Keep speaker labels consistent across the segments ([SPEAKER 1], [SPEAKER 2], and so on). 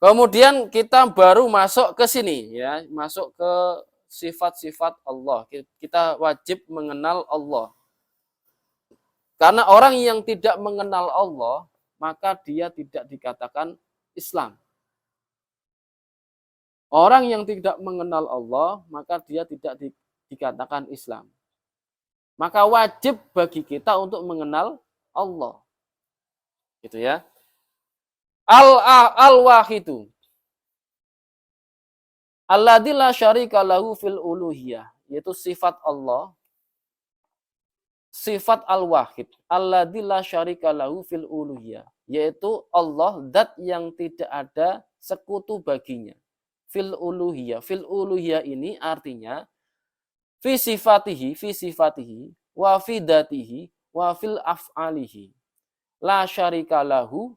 [SPEAKER 1] Kemudian kita baru masuk ke sini ya, masuk ke sifat-sifat Allah. Kita wajib mengenal Allah. Karena orang yang tidak mengenal Allah, maka dia tidak dikatakan Islam. Orang yang tidak mengenal Allah, maka dia tidak dikatakan Islam. Maka wajib bagi kita untuk mengenal Allah. Gitu ya. Al-wahidu. Alladzi la syarika lahu fil uluhiyah, yaitu sifat Allah. Sifat al-wahid. Alladzi la syarika lahu fil uluhiyah, yaitu Allah zat yang tidak ada sekutu baginya. Fil uluhiyah. Fil uluhiyah ini artinya fi sifatihi wa fi dzatihi wa fil af'alihi. La syarika lahu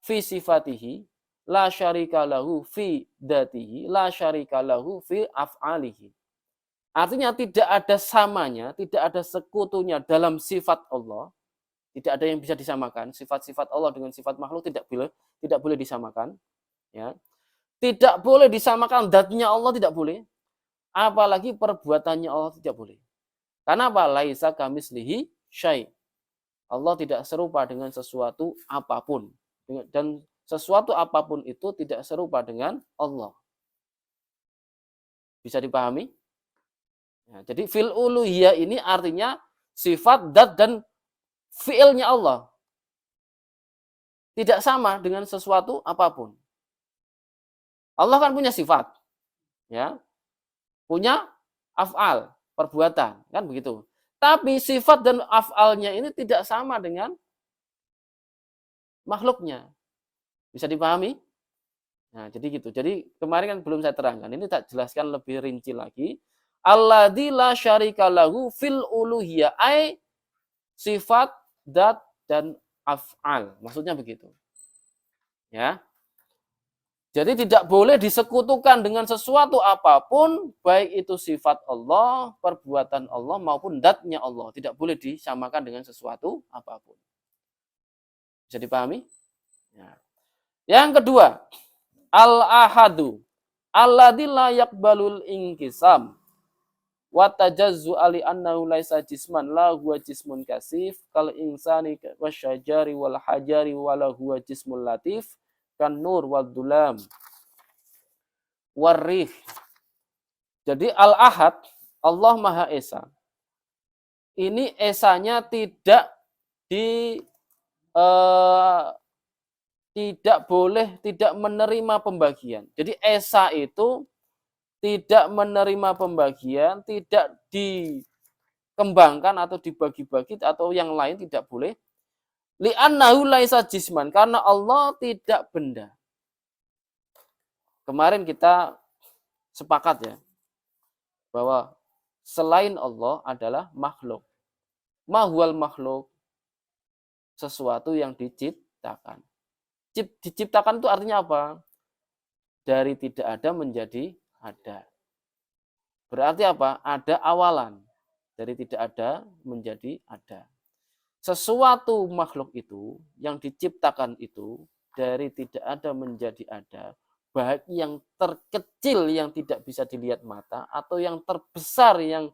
[SPEAKER 1] fi sifatihi, la syarika lahu fi dzatihi, la syarika lahu fi af'alihi. Artinya tidak ada samanya, tidak ada sekutunya dalam sifat Allah. Tidak ada yang bisa disamakan. Sifat-sifat Allah dengan sifat makhluk tidak boleh disamakan. Ya. Tidak boleh disamakan dzatnya Allah, tidak boleh. Apalagi perbuatannya Allah tidak boleh. Karena apa? Laisa kamitslihi syai'. Allah tidak serupa dengan sesuatu apapun. Dan sesuatu apapun itu tidak serupa dengan Allah. Bisa dipahami? Ya, jadi fil uluhiyah ini artinya sifat, dzat dan fi'ilnya Allah. Tidak sama dengan sesuatu apapun. Allah kan punya sifat. Ya. Punya af'al, perbuatan, kan begitu. Tapi sifat dan af'alnya ini tidak sama dengan makhluknya. Bisa dipahami? Nah, jadi gitu. Jadi kemarin kan belum saya terangkan. Ini tak jelaskan lebih rinci lagi. Alladzi la syarika lahu fil uluhiyah, ai sifat, dzat dan af'al. Maksudnya begitu. Ya. Jadi tidak boleh disekutukan dengan sesuatu apapun, baik itu sifat Allah, perbuatan Allah maupun dzatnya Allah. Tidak boleh disamakan dengan sesuatu apapun. Bisa dipahami? Ya. Yang kedua, al-ahadu alladzi la yaqbalul inkisam wa tajazzu ali annahu laisa jisman la huwa jismun kasif kal insani wasyajari wal hajari wala huwa jismul latif kan nur wad dulam warih. Jadi al-ahad, Allah Maha Esa. Ini esanya tidak tidak menerima pembagian. Jadi esa itu tidak menerima pembagian, tidak dikembangkan atau dibagi-bagi atau yang lain tidak boleh. Li'annahu laisa jisman, karena Allah tidak benda. Kemarin kita sepakat ya bahwa selain Allah adalah makhluk. Mahwal makhluk, sesuatu yang diciptakan. Diciptakan itu artinya apa? Dari tidak ada menjadi ada. Berarti apa? Ada awalan. Dari tidak ada menjadi ada. Sesuatu makhluk itu yang diciptakan itu dari tidak ada menjadi ada, baik yang terkecil yang tidak bisa dilihat mata atau yang terbesar yang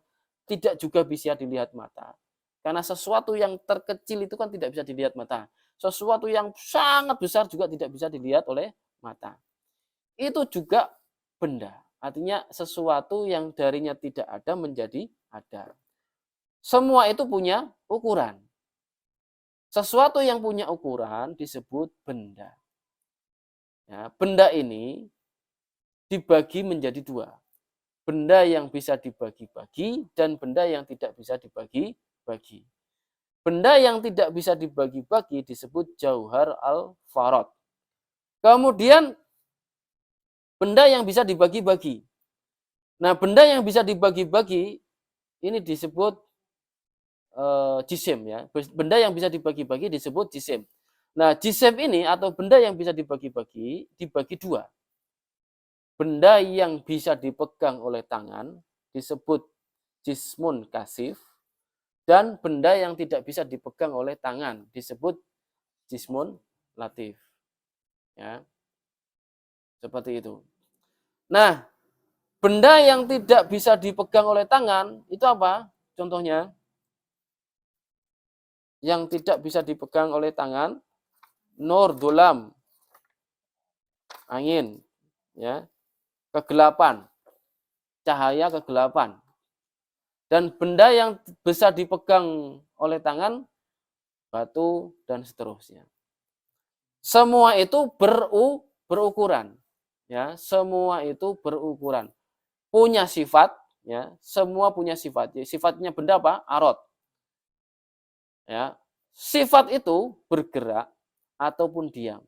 [SPEAKER 1] tidak juga bisa dilihat mata. Karena sesuatu yang terkecil itu kan tidak bisa dilihat mata. Sesuatu yang sangat besar juga tidak bisa dilihat oleh mata. Itu juga benda. Artinya sesuatu yang darinya tidak ada menjadi ada. Semua itu punya ukuran. Sesuatu yang punya ukuran disebut benda. Ya, benda ini dibagi menjadi dua. Benda yang bisa dibagi-bagi dan benda yang tidak bisa dibagi-bagi. Benda yang tidak bisa dibagi-bagi disebut jauhar al-farad. Kemudian benda yang bisa dibagi-bagi. Nah, benda yang bisa dibagi-bagi ini disebut jisim ya. Benda yang bisa dibagi-bagi disebut jisim. Nah, jisim ini atau benda yang bisa dibagi-bagi dibagi dua. Benda yang bisa dipegang oleh tangan disebut jismun kasif. Dan benda yang tidak bisa dipegang oleh tangan disebut jismun latif. Ya. Seperti itu. Nah, benda yang tidak bisa dipegang oleh tangan, itu apa? Contohnya, yang tidak bisa dipegang oleh tangan, nur, dolam, angin, ya, kegelapan, cahaya kegelapan. Dan benda yang bisa dipegang oleh tangan, batu, dan seterusnya. Semua itu berukuran. Ya, semua itu berukuran. Punya sifat, ya, semua punya sifat. Sifatnya benda apa? Arot. Ya. Sifat itu bergerak ataupun diam,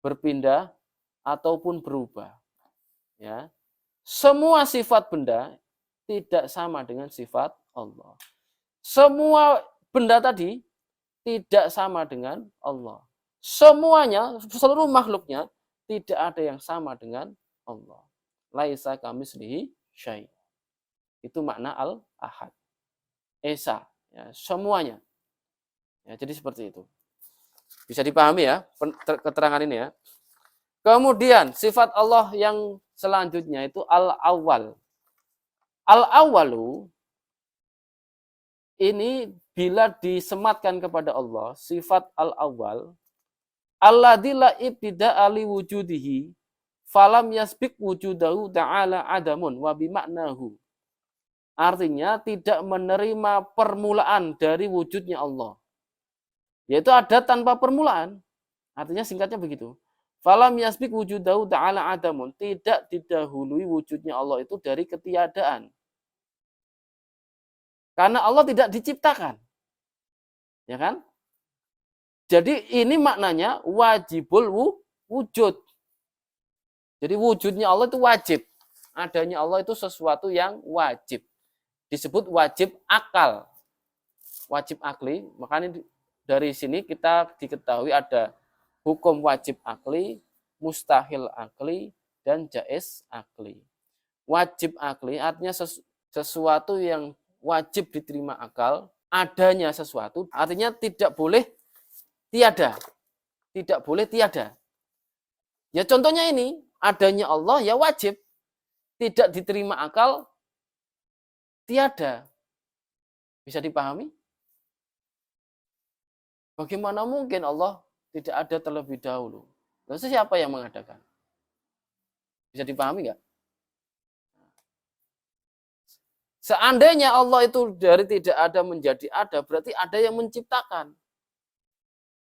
[SPEAKER 1] berpindah ataupun berubah. Ya. Semua sifat benda tidak sama dengan sifat Allah. Semua benda tadi tidak sama dengan Allah. Semuanya, seluruh makhluknya tidak ada yang sama dengan Allah. Laisa kamitslihi syai'. Itu makna al-ahad. Esa, ya, semuanya. Ya, jadi seperti itu. Bisa dipahami ya keterangan ini ya. Kemudian sifat Allah yang selanjutnya itu al-awwal. Al-awwalu ini bila disematkan kepada Allah, sifat al-awwal, alladzi la ibtida'a li wujudihi falam yasbiq wujudahu ta'ala adamun wa bimaknahu. Artinya tidak menerima permulaan dari wujudnya Allah. Yaitu ada tanpa permulaan. Artinya singkatnya begitu. Falam yasbiq wujudahu ta'ala adamun. Tidak didahului wujudnya Allah itu dari ketiadaan. Karena Allah tidak diciptakan. Ya kan? Jadi ini maknanya wajibul wujud. Jadi wujudnya Allah itu wajib. Adanya Allah itu sesuatu yang wajib. Disebut wajib akal. Wajib akli. Makanya dari sini kita diketahui ada hukum wajib akli, mustahil akli, dan jaiz akli. Wajib akli artinya sesuatu yang wajib diterima akal, adanya sesuatu, artinya tidak boleh tiada. Tidak boleh tiada. Ya contohnya ini, adanya Allah ya wajib. Tidak diterima akal, tiada. Bisa dipahami? Bagaimana mungkin Allah tidak ada terlebih dahulu? Lalu siapa yang mengadakan? Bisa dipahami nggak? Seandainya Allah itu dari tidak ada menjadi ada, berarti ada yang menciptakan.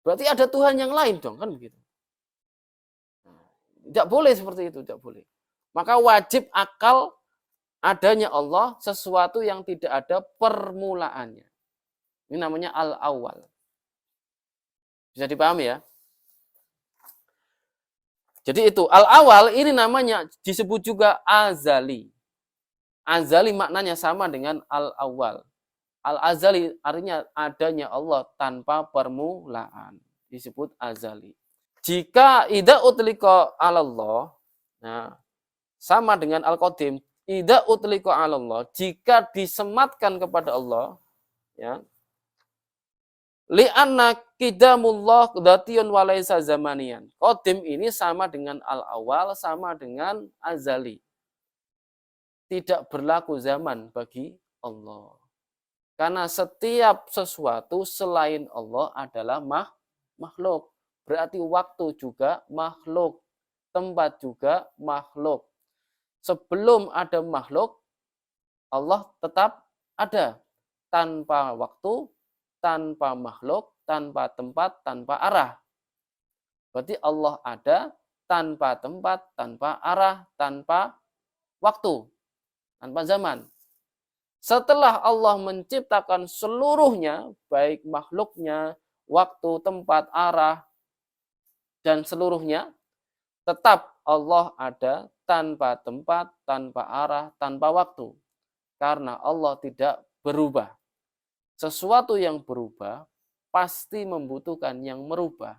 [SPEAKER 1] Berarti ada Tuhan yang lain dong, kan begitu. Tidak boleh seperti itu, tidak boleh. Maka wajib akal adanya Allah sesuatu yang tidak ada permulaannya. Ini namanya al-awwal. Bisa dipahami ya? Jadi itu al-awwal ini namanya disebut juga azali. Azali maknanya sama dengan al-awwal. Al-azali artinya adanya Allah tanpa permulaan. Disebut azali. Jika idza utlika 'alallah, nah, sama dengan al-qadim, idza utlika 'alallah, jika disematkan kepada Allah, ya. Li'anna qidamullah dzatiyun wa laisa zamaniyan. Qadim ini sama dengan al-awwal, sama dengan azali. Tidak berlaku zaman bagi Allah. Karena setiap sesuatu selain Allah adalah makhluk. Berarti waktu juga makhluk. Tempat juga makhluk. Sebelum ada makhluk, Allah tetap ada. Tanpa waktu, tanpa makhluk, tanpa tempat, tanpa arah. Berarti Allah ada tanpa tempat, tanpa arah, tanpa waktu, tanpa zaman. Setelah Allah menciptakan seluruhnya, baik makhluknya, waktu, tempat, arah, dan seluruhnya, tetap Allah ada tanpa tempat, tanpa arah, tanpa waktu. Karena Allah tidak berubah. Sesuatu yang berubah pasti membutuhkan yang merubah.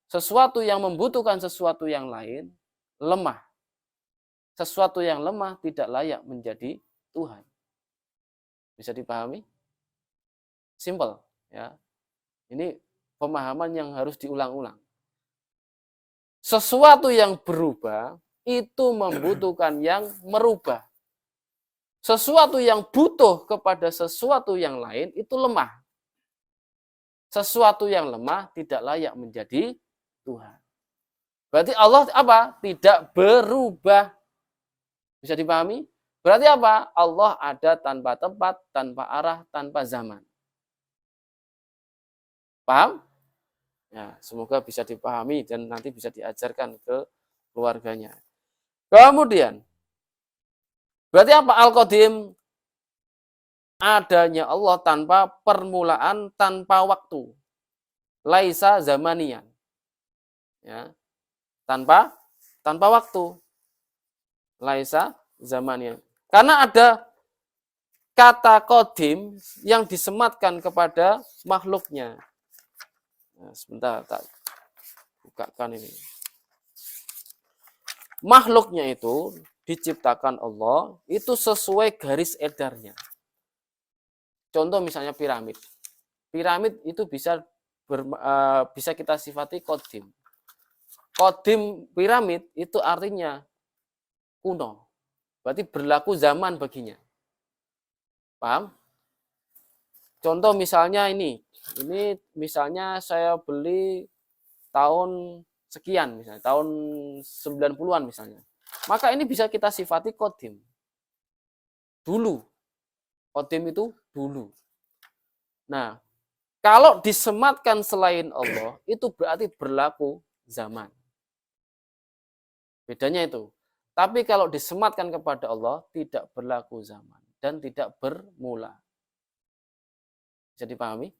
[SPEAKER 1] Sesuatu yang membutuhkan sesuatu yang lain lemah. Sesuatu yang lemah tidak layak menjadi Tuhan. Bisa dipahami? Simple, ya. Ini pemahaman yang harus diulang-ulang. Sesuatu yang berubah itu membutuhkan yang merubah. Sesuatu yang butuh kepada sesuatu yang lain itu lemah. Sesuatu yang lemah tidak layak menjadi Tuhan. Berarti Allah apa? Tidak berubah. Bisa dipahami? Berarti apa? Allah ada tanpa tempat, tanpa arah, tanpa zaman. Paham? Ya, semoga bisa dipahami dan nanti bisa diajarkan ke keluarganya. Kemudian, berarti apa? Al-Qadim, adanya Allah tanpa permulaan, tanpa waktu. Laisa zamanian. Ya, tanpa waktu. Laisa zamanian. Karena ada kata qadim yang disematkan kepada makhluknya. Nah, sebentar, tak bukakan ini. Makhluknya itu diciptakan Allah, itu sesuai garis edarnya. Contoh misalnya piramid. Piramid itu bisa kita sifati qadim. Qadim piramid itu artinya kuno. Berarti berlaku zaman baginya. Paham? Contoh misalnya ini misalnya saya beli tahun sekian misalnya, tahun 90-an misalnya. Maka ini bisa kita sifati qadim. Dulu. Qadim itu dulu. Nah, kalau disematkan selain Allah, itu berarti berlaku zaman. Bedanya itu. Tapi kalau disematkan kepada Allah, tidak berlaku zaman dan tidak bermula. Bisa dipahami?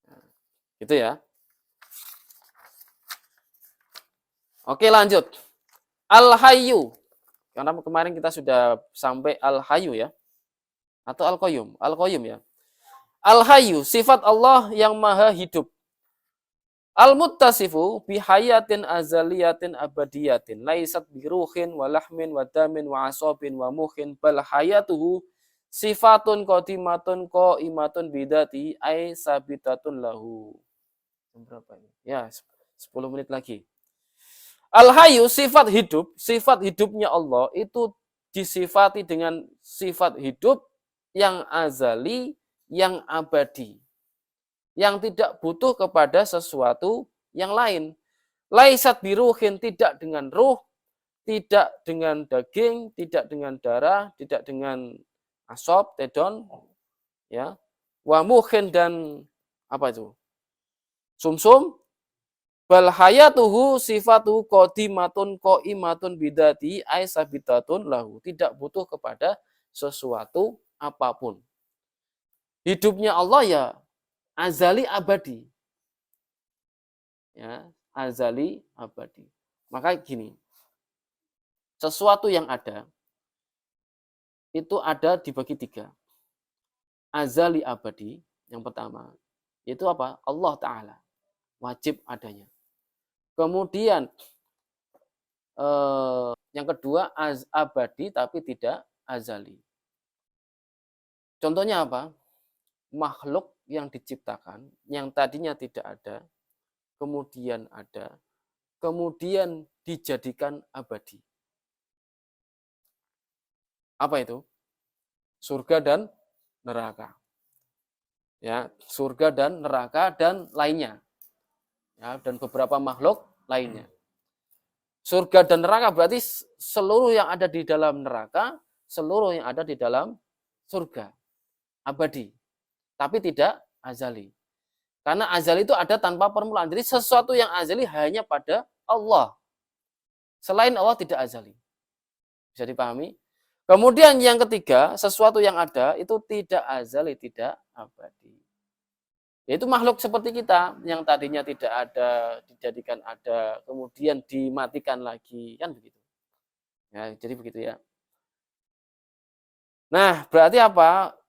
[SPEAKER 1] Nah, gitu ya. Oke, lanjut. Al-Hayyu. Karena kemarin kita sudah sampai Al-Hayyu ya. Atau Al-Qayyum. Al-Qayyum ya. Al-Hayyu, sifat Allah yang maha hidup. Al-muttasifu bihayatin azaliyatin abadiyatin. Laisat biruhin walahmin wadamin wa asobin wa muhin. Bal hayatuhu sifatun qadimatun qaimatun bidati ay sabitatun lahu. Berapa ini? Ya, 10 menit lagi. Al-Hayyu, sifat hidupnya Allah itu disifati dengan sifat hidup yang azali, yang abadi. Yang tidak butuh kepada sesuatu yang lain. Laisat biruhin, tidak dengan ruh, tidak dengan daging, tidak dengan darah, tidak dengan asop, tedon, ya. Wa muhin dan apa itu? Sumsum. Bal hayatuhu sifatu qadimatun qaimatun bidati ay sabitatun lahu. Tidak butuh kepada sesuatu apapun. Hidupnya Allah ya azali abadi. Ya, azali abadi. Maka gini. Sesuatu yang ada itu ada dibagi 3. Azali abadi yang pertama. Itu apa? Allah Ta'ala. Wajib adanya. Kemudian yang kedua abadi tapi tidak azali. Contohnya apa? Makhluk yang diciptakan, yang tadinya tidak ada, kemudian ada, kemudian dijadikan abadi. Apa itu? Surga dan neraka. Ya, surga dan neraka dan lainnya. Ya, dan beberapa makhluk lainnya. Surga dan neraka berarti seluruh yang ada di dalam neraka, seluruh yang ada di dalam surga. Abadi. Tapi tidak azali. Karena azali itu ada tanpa permulaan. Jadi sesuatu yang azali hanya pada Allah. Selain Allah tidak azali. Bisa dipahami? Kemudian yang ketiga, sesuatu yang ada itu tidak azali, tidak abadi. Yaitu makhluk seperti kita yang tadinya tidak ada, dijadikan ada, kemudian dimatikan lagi. Kan begitu. Ya, jadi begitu ya. Nah, berarti apa?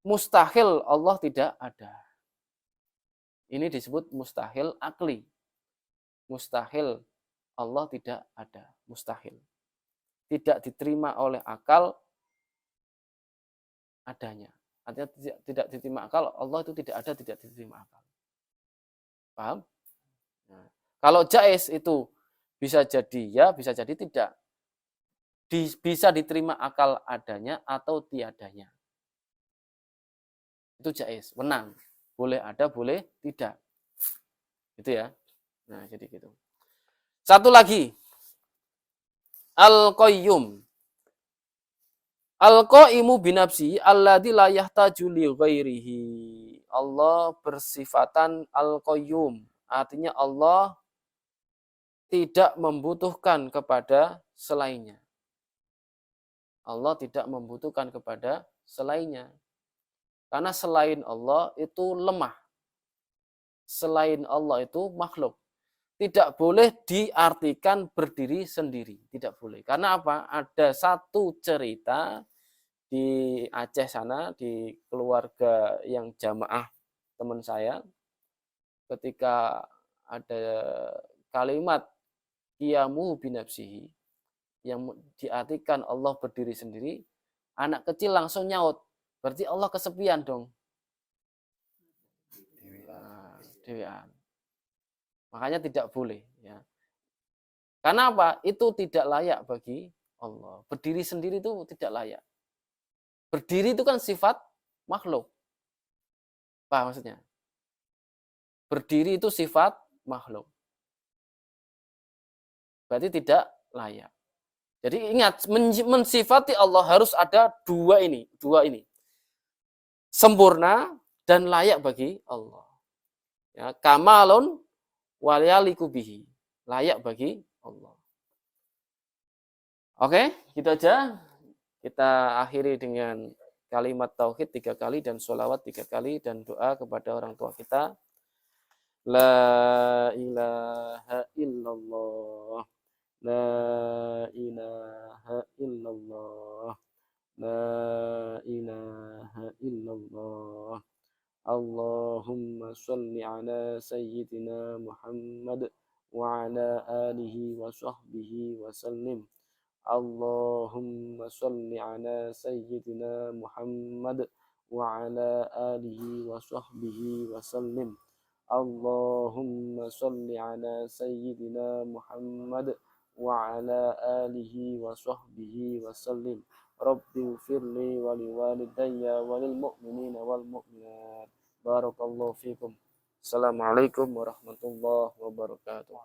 [SPEAKER 1] Mustahil Allah tidak ada. Ini disebut mustahil akli. Mustahil Allah tidak ada. Mustahil. Tidak diterima oleh akal adanya. Artinya tidak diterima akal, Allah itu tidak ada, tidak diterima akal. Paham? Nah, Kalau jais itu bisa jadi ya, bisa jadi tidak. Bisa diterima akal adanya atau tiadanya. Itu jais, menang. Boleh ada, boleh tidak. Gitu ya. Nah, jadi gitu. Satu lagi, al-qayyum. Al-qaimu binafsi alladzi la yahtaju li ghairihi. Allah bersifatan al-qayyum. Artinya Allah tidak membutuhkan kepada selainnya. Allah tidak membutuhkan kepada selainnya. Karena selain Allah itu lemah. Selain Allah itu makhluk. Tidak boleh diartikan berdiri sendiri. Tidak boleh. Karena apa? Ada satu cerita di Aceh sana, di keluarga yang jamaah teman saya, ketika ada kalimat qiyamu binafsihi yang diartikan Allah berdiri sendiri, anak kecil langsung nyaut, berarti Allah kesepian dong. Dewean. Makanya tidak boleh ya. Karena apa? Itu tidak layak bagi Allah. Berdiri sendiri itu tidak layak. Berdiri itu kan sifat makhluk. Apa maksudnya? Berdiri itu sifat makhluk. Berarti tidak layak. Jadi ingat, mensifati Allah harus ada dua ini. Sempurna dan layak bagi Allah. Ya, kamalun walyaliku bihi. Layak bagi Allah. Oke, gitu aja. Kita akhiri dengan kalimat tauhid 3 kali dan sholawat 3 kali dan doa kepada orang tua kita. La ilaha illallah. La ilaha illallah. La ilaha illallah. Allahumma salli ala sayyidina Muhammad wa ala alihi wa sahbihi wa sallim. Allahumma salli ala sayyidina Muhammad wa ala alihi wa sahbihi wa sallim. Allahumma salli ala sayyidina Muhammad wa ala alihi wa sahbihi wa sallim. Rabbi firli wa liwalidayya wa lil mu'minina wal mu'minat. Barakallahu fikum. Assalamualaikum warahmatullahi wabarakatuh.